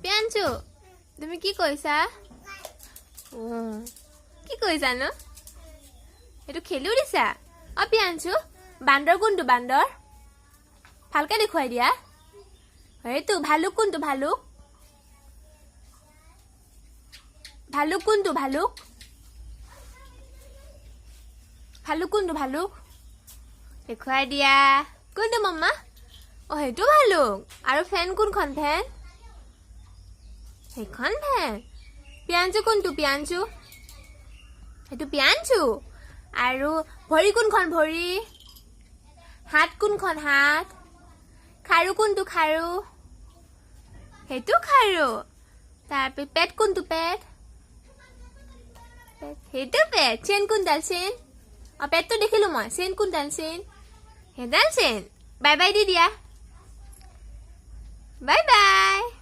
পিয়াঞ্চু তুমি কি কৈছা কি কৈছা ন এইটো খেলিও দিছা পিয়াঞ্চু বান্দৰ কোনটো বান্দৰ ভালকে দেখুৱাই দিয়া এইটো ভালুক কোনটো ভালুক ভালুক কোনটো ভালুক ভালুক কোনটো ভালুক দেখুৱাই দিয়া কোনটো মাম্মা সেইটো ভালুক আৰু ফেন কোনখন ফেন সেইখন ফেন পিয়াঞ্চু কোনটো পিয়াঞ্চু সেইটো পিয়াঞ্চু আৰু ভৰি কোনখন ভৰি হাত কোনখন হাত খাৰু কোনটো খাৰু সেইটো খাৰু তাৰপিছত পেট কোনটো পেট সেইটো পেট চেন কোনডাল চেন পেটটো দেখিলো মই চেন কোনডাল চেন সেইডাল চেন বাই বাই দি দিয়া বাই বাই